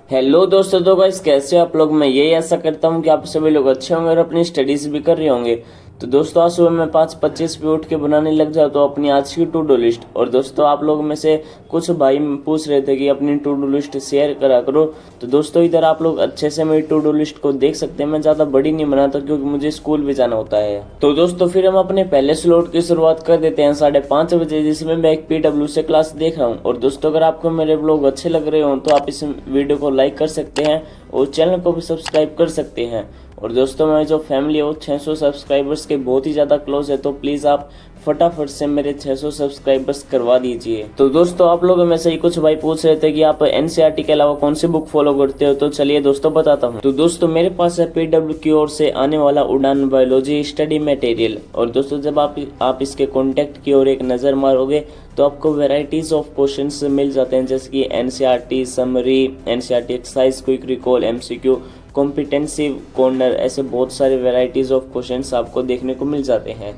Hello दोस्तों, तो guys कैसे हो आप लोग। मैं यही आशा करता हूँ कि आप सभी लोग अच्छे होंगे और अपनी स्टडीज भी कर रहे होंगे। तो दोस्तों आज सुबह मैं 5:25 पे उठ के बनाने लग जाता तो अपनी आज की टू डू लिस्ट। और दोस्तों आप लोग में से कुछ भाई पूछ रहे थे कि अपनी टू डू लिस्ट शेयर करा करो। तो दोस्तों इधर आप लोग अच्छे से मेरी टू डू लिस्ट को देख सकते हैं। मैं ज़्यादा बड़ी नहीं बनाता क्योंकि मुझे स्कूल भी जाना होता है। तो दोस्तों फिर हम अपने पहले स्लॉट की शुरुआत कर देते हैं 5:30 बजे, जिसमें मैं एक PW से क्लास देख रहा हूँ। और दोस्तों अगर आपको मेरे ब्लॉग अच्छे लग रहे हो तो आप इस वीडियो को लाइक कर सकते हैं और चैनल को भी सब्सक्राइब कर सकते हैं। और दोस्तों मेरी जो फैमिली है वो 600 सब्सक्राइबर्स के बहुत ही ज़्यादा क्लोज है, तो प्लीज़ आप फटाफट से मेरे 600 सब्सक्राइबर्स करवा दीजिए। तो दोस्तों आप लोगों में से ही कुछ भाई पूछ रहे थे कि आप NCERT के अलावा कौन सी बुक फॉलो करते हो, तो चलिए दोस्तों बताता हूँ। तो दोस्तों मेरे पास है PW की ओर से आने वाला उड़ान बायोलॉजी स्टडी मटेरियल। और दोस्तों जब आप इसके कॉन्टेक्ट की ओर एक नज़र मारोगे तो आपको वेराइटीज ऑफ क्वेश्चंस मिल जाते हैं, जैसे कि NCERT summary, NCERT exercise, quick recall, MCQ, competency corner, ऐसे बहुत सारे वेराइटीज ऑफ क्वेश्चंस आपको देखने को मिल जाते हैं।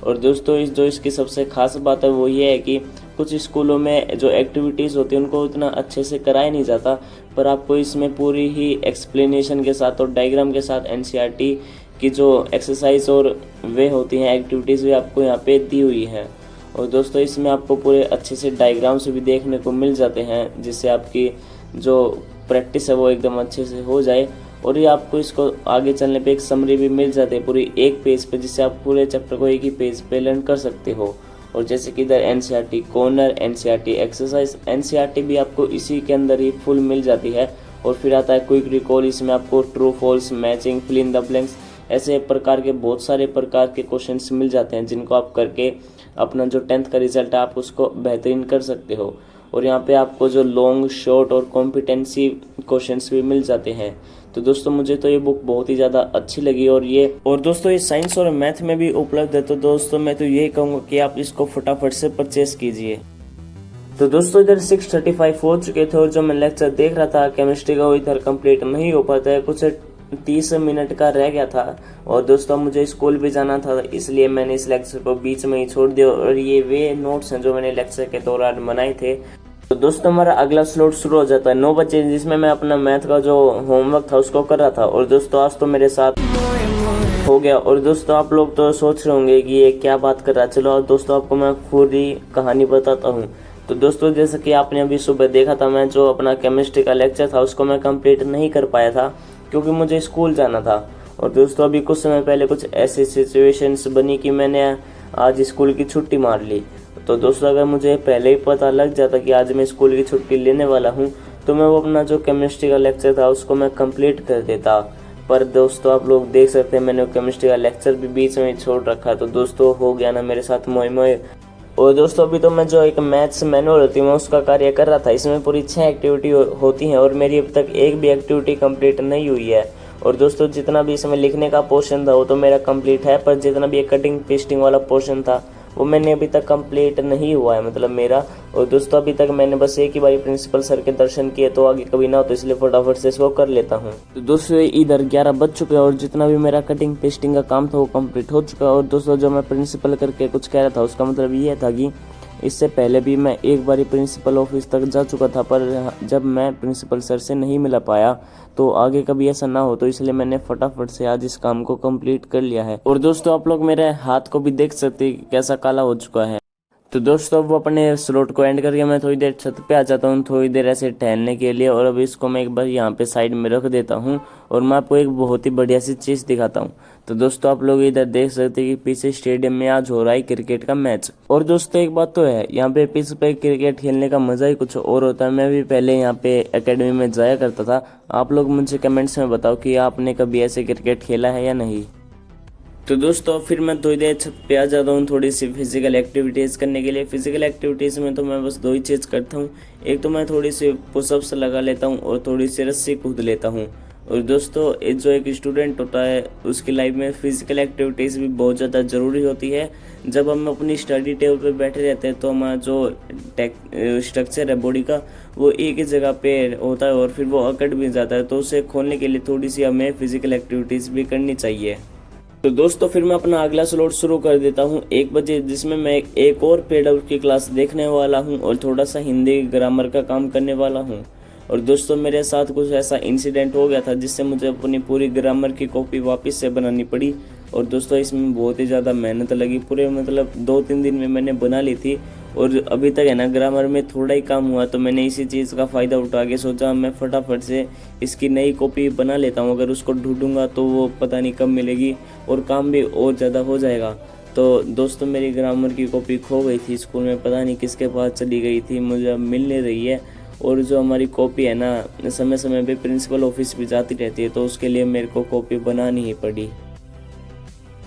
और दोस्तों इसकी सबसे खास बात है वो ये है कि कुछ स्कूलों में जो एक्टिविटीज़ होती हैं उनको उतना अच्छे से कराया नहीं जाता, पर आपको इसमें पूरी ही एक्सप्लेनेशन के साथ और डायग्राम के साथ NCERT की जो एक्सरसाइज और वे होती हैं एक्टिविटीज़ भी आपको यहाँ पे दी हुई है। और दोस्तों इसमें आपको पूरे अच्छे से डायग्राम्स भी देखने को मिल जाते हैं, जिससे आपकी जो प्रैक्टिस है वो एकदम अच्छे से हो जाए। और ये आपको इसको आगे चलने पे एक समरी भी मिल जाती है पूरी एक पेज पे, जिससे आप पूरे चैप्टर को एक ही पेज पे लर्न कर सकते हो। और जैसे कि इधर NCERT corner, NCERT exercise, NCERT भी आपको इसी के अंदर ही फुल मिल जाती है। और फिर आता है क्विक रिकॉल, इसमें आपको true false, matching, fill in the blanks, ऐसे प्रकार के बहुत सारे प्रकार के क्वेश्चंस मिल जाते हैं, जिनको आप करके अपना जो 10th का रिजल्ट है आप उसको बेहतरीन कर सकते हो। और यहाँ पे आपको जो लॉन्ग, शॉर्ट और कॉम्पिटेंसी क्वेश्चंस भी मिल जाते हैं। तो दोस्तों मुझे तो ये बुक बहुत ही ज़्यादा अच्छी लगी। और दोस्तों ये साइंस और मैथ में भी उपलब्ध है। तो दोस्तों मैं तो यही कहूँगा कि आप इसको फटाफट से परचेस कीजिए। तो दोस्तों इधर 6:35 हो चुके थे और जो मैं लेक्चर देख रहा था केमिस्ट्री का वो इधर कंप्लीट नहीं हो पाता है, कुछ 30 मिनट का रह गया था। और दोस्तों मुझे स्कूल भी जाना था, इसलिए मैंने इस लेक्चर को बीच में ही छोड़ दिया। और ये वे नोट्स हैं जो मैंने लेक्चर के दौरान बनाए थे। तो दोस्तों हमारा अगला स्लॉट शुरू हो जाता है 9 बजे, जिसमें मैं अपना मैथ का जो होमवर्क था उसको कर रहा था। और दोस्तों आज तो मेरे साथ हो गया। और दोस्तों आप लोग तो सोच रहे होंगे कि ये क्या बात कर रहा है। चलो दोस्तों आपको मैं पूरी कहानी बताता हूँ। तो दोस्तों जैसे कि आपने अभी सुबह देखा था, मैं जो अपना केमिस्ट्री का लेक्चर था उसको मैं कंप्लीट नहीं कर पाया था क्योंकि मुझे स्कूल जाना था। और दोस्तों अभी कुछ समय पहले कुछ ऐसी सिचुएशंस बनी कि मैंने आज स्कूल की छुट्टी मार ली। तो दोस्तों अगर मुझे पहले ही पता लग जाता कि आज मैं स्कूल की छुट्टी लेने वाला हूँ तो मैं वो अपना जो केमिस्ट्री का लेक्चर था उसको मैं कंप्लीट कर देता। पर दोस्तों आप लोग देख सकते हैं मैंने केमिस्ट्री का लेक्चर भी बीच में छोड़ रखा। तो दोस्तों हो गया ना मेरे साथ मोए मोए। और दोस्तों अभी तो मैं जो एक मैथ्स मैनुअल होती है मैं उसका कार्य कर रहा था। इसमें पूरी 6 एक्टिविटी होती हैं और मेरी अब तक एक भी एक्टिविटी कंप्लीट नहीं हुई है। और दोस्तों जितना भी इसमें लिखने का पोर्शन था वो तो मेरा कंप्लीट है, पर जितना भी कटिंग पेस्टिंग वाला पोर्शन था वो मैंने अभी तक कंप्लीट नहीं हुआ है, मतलब मेरा। और दोस्तों अभी तक मैंने बस एक ही बारी प्रिंसिपल सर के दर्शन किए, तो आगे कभी ना हो, तो इसलिए फटाफट से इसको कर लेता हूँ। तो दोस्तों इधर 11 बज चुके हैं और जितना भी मेरा कटिंग पेस्टिंग का काम था वो कंप्लीट हो चुका है। और दोस्तों जो मैं प्रिंसिपल करके कुछ कह रहा था उसका मतलब ये था कि इससे पहले भी मैं एक बारी प्रिंसिपल ऑफिस तक जा चुका था, पर जब मैं प्रिंसिपल सर से नहीं मिला पाया तो आगे कभी ऐसा ना हो, तो इसलिए मैंने फटाफट से आज इस काम को कंप्लीट कर लिया है। और दोस्तों आप लोग मेरे हाथ को भी देख सकते हैं कैसा काला हो चुका है। तो दोस्तों अब अपने स्लॉट को एंड करके मैं थोड़ी देर छत पे आ जाता हूँ, थोड़ी देर ऐसे टहलने के लिए। और अभी इसको मैं एक बार यहाँ पे साइड में रख देता हूँ और मैं आपको एक बहुत ही बढ़िया सी चीज़ दिखाता हूँ। तो दोस्तों आप लोग इधर देख सकते हैं कि पीछे स्टेडियम में आज हो रहा है क्रिकेट का मैच। और दोस्तों एक बात तो है, यहाँ पे पिच पे क्रिकेट खेलने का मज़ा ही कुछ और होता है। मैं भी पहले यहाँ पे एकेडमी में जाया करता था। आप लोग मुझे कमेंट्स में बताओ कि आपने कभी ऐसे क्रिकेट खेला है या नहीं। तो दोस्तों फिर मैं थोड़ी देर छत पे आ जाता हूँ थोड़ी सी फिजिकल एक्टिविटीज़ करने के लिए। फिजिकल एक्टिविटीज़ में तो मैं बस 2 ही चीज़ करता हूँ, एक तो मैं थोड़ी सी पुशअप्स लगा लेता हूँ और थोड़ी सी रस्सी कूद लेता हूँ। और दोस्तों जो एक स्टूडेंट होता है उसकी लाइफ में फिजिकल एक्टिविटीज़ भी बहुत ज़्यादा ज़रूरी होती है। जब हम अपनी स्टडी टेबल पे बैठे रहते हैं तो हमारा जो स्ट्रक्चर है बॉडी का वो एक ही जगह पे होता है और फिर वो अकड़ भी जाता है, तो उसे खोलने के लिए थोड़ी सी हमें फिजिकल एक्टिविटीज़ भी करनी चाहिए। तो दोस्तों फिर मैं अपना अगला स्लॉट शुरू कर देता हूँ 1 बजे, जिसमें मैं एक और PW की क्लास देखने वाला हूँ और थोड़ा सा हिंदी ग्रामर का काम करने वाला हूँ। और दोस्तों मेरे साथ कुछ ऐसा इंसिडेंट हो गया था जिससे मुझे अपनी पूरी ग्रामर की कॉपी वापस से बनानी पड़ी। और दोस्तों इसमें बहुत ही ज़्यादा मेहनत लगी, पूरे मतलब 2-3 दिन में मैंने बना ली थी। और अभी तक है ना ग्रामर में थोड़ा ही काम हुआ, तो मैंने इसी चीज़ का फ़ायदा उठा के सोचा मैं फटाफट से इसकी नई कॉपी बना लेता हूँ। अगर उसको ढूंढूंगा तो वो पता नहीं कब मिलेगी और काम भी और ज़्यादा हो जाएगा। तो दोस्तों मेरी ग्रामर की कॉपी खो गई थी स्कूल में, पता नहीं किसके पास चली गई थी, मुझे अब मिल नहीं रही है। और जो हमारी कॉपी है ना समय समय पे प्रिंसिपल ऑफिस भी जाती रहती है, तो उसके लिए मेरे को कॉपी बनानी ही पड़ी।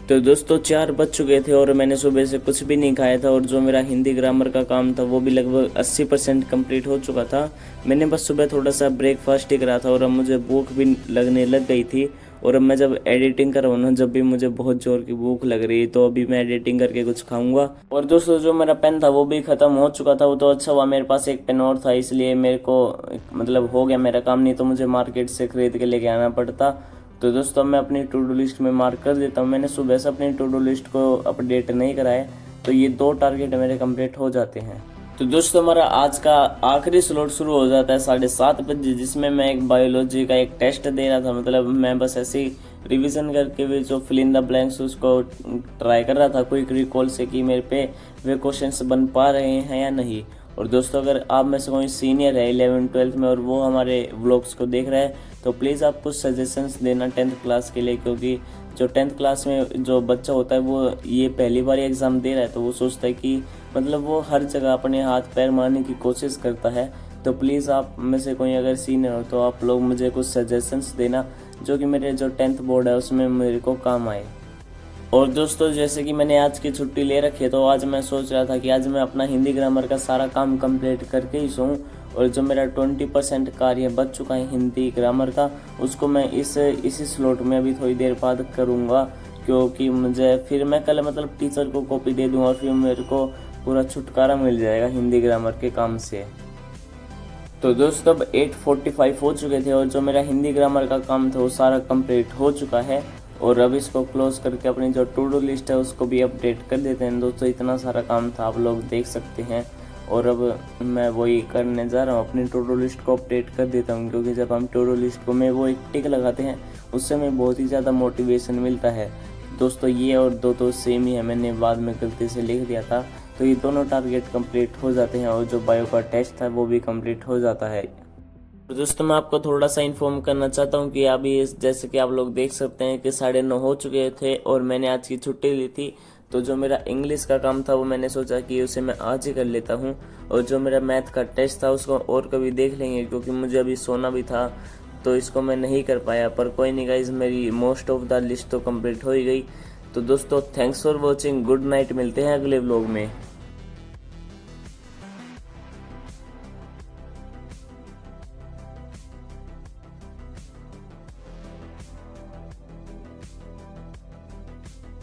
तो दोस्तों 4 बज चुके थे और मैंने सुबह से कुछ भी नहीं खाया था, और जो मेरा हिंदी ग्रामर का काम था वो भी लगभग 80% कंप्लीट हो चुका था। मैंने बस सुबह थोड़ा सा ब्रेकफास्ट ही करा था और अब मुझे भूख भी लगने लग गई थी। और अब मैं जब एडिटिंग कर रहा हूँ ना, जब भी मुझे बहुत जोर की भूख लग रही है, तो अभी मैं एडिटिंग करके कुछ खाऊंगा। और दोस्तों जो मेरा पेन था वो भी ख़त्म हो चुका था, वो तो अच्छा हुआ मेरे पास एक पेन और था, इसलिए मेरे को मतलब हो गया मेरा काम, नहीं तो मुझे मार्केट से खरीद के लेके आना पड़ता। तो दोस्तों मैं अपनी टू डू लिस्ट में मार्क कर देता हूँ, मैंने सुबह से अपनी टू डू लिस्ट को अपडेट नहीं कराया, तो ये 2 टारगेट मेरे कंप्लीट हो जाते हैं। तो दोस्तों हमारा आज का आखिरी स्लॉट शुरू हो जाता है 7:30 बजे, जिसमें मैं एक बायोलॉजी का एक टेस्ट दे रहा था। मतलब मैं बस ऐसे ही रिवीजन करके भी जो फिल इन द ब्लैंक्स उसको ट्राई कर रहा था क्विक रिकॉल से कि मेरे पे वे क्वेश्चंस बन पा रहे हैं या नहीं। और दोस्तों अगर आप में से कोई सीनियर है 11th-12th में और वो हमारे व्लॉग्स को देख रहा है, तो प्लीज़ आप कुछ सजेशंस देना 10th क्लास के लिए, क्योंकि जो 10th क्लास में जो बच्चा होता है वो ये पहली बार एग्ज़ाम दे रहा है, तो वो सोचता है कि मतलब वो हर जगह अपने हाथ पैर मारने की कोशिश करता है। तो प्लीज़ आप में से कोई अगर सीनियर हो तो आप लोग मुझे कुछ सजेशंस देना जो कि मेरे जो 10th बोर्ड है उसमें मेरे को काम आए। और दोस्तों जैसे कि मैंने आज की छुट्टी ले रखी है, तो आज मैं सोच रहा था कि आज मैं अपना हिंदी ग्रामर का सारा काम कंप्लीट करके ही सोऊं। और जो मेरा 20% कार्य बच चुका है हिंदी ग्रामर का, उसको मैं इसी स्लॉट में अभी थोड़ी देर बाद करूंगा, क्योंकि मुझे फिर मैं कल मतलब टीचर को कॉपी दे दूंगा और फिर मेरे को पूरा छुटकारा मिल जाएगा हिंदी ग्रामर के काम से। तो दोस्तों अब 8:45 हो चुके थे और जो मेरा हिंदी ग्रामर का काम था वो सारा कंप्लीट हो चुका है। और अब इसको क्लोज करके अपनी जो टू डू लिस्ट है उसको भी अपडेट कर देते हैं। दोस्तों इतना सारा काम था, आप लोग देख सकते हैं। और अब मैं वही करने जा रहा हूँ, अपनी टू डू लिस्ट को अपडेट कर देता हूँ, क्योंकि जब हम टू डू लिस्ट को में वो एक टिक लगाते हैं उससे हमें बहुत ही ज़्यादा मोटिवेशन मिलता है। दोस्तों ये और दो तो सेम ही है, मैंने बाद में गलती से लिख दिया था। तो ये दोनों टारगेट कंप्लीट हो जाते हैं और जो बायो का टेस्ट था वो भी कंप्लीट हो जाता है। तो दोस्तों मैं आपको थोड़ा सा इन्फॉर्म करना चाहता हूँ कि अभी जैसे कि आप लोग देख सकते हैं कि 9:30 हो चुके थे और मैंने आज की छुट्टी ली थी। तो जो मेरा इंग्लिश का काम था वो मैंने सोचा कि उसे मैं आज ही कर लेता हूँ, और जो मेरा मैथ का टेस्ट था उसको और कभी देख लेंगे, क्योंकि मुझे अभी सोना भी था तो इसको मैं नहीं कर पाया। पर कोई नहीं गाइस, मेरी मोस्ट ऑफ द लिस्ट तो कंप्लीट हो ही गई। तो दोस्तों thanks for watching, good night, मिलते हैं अगले व्लॉग में।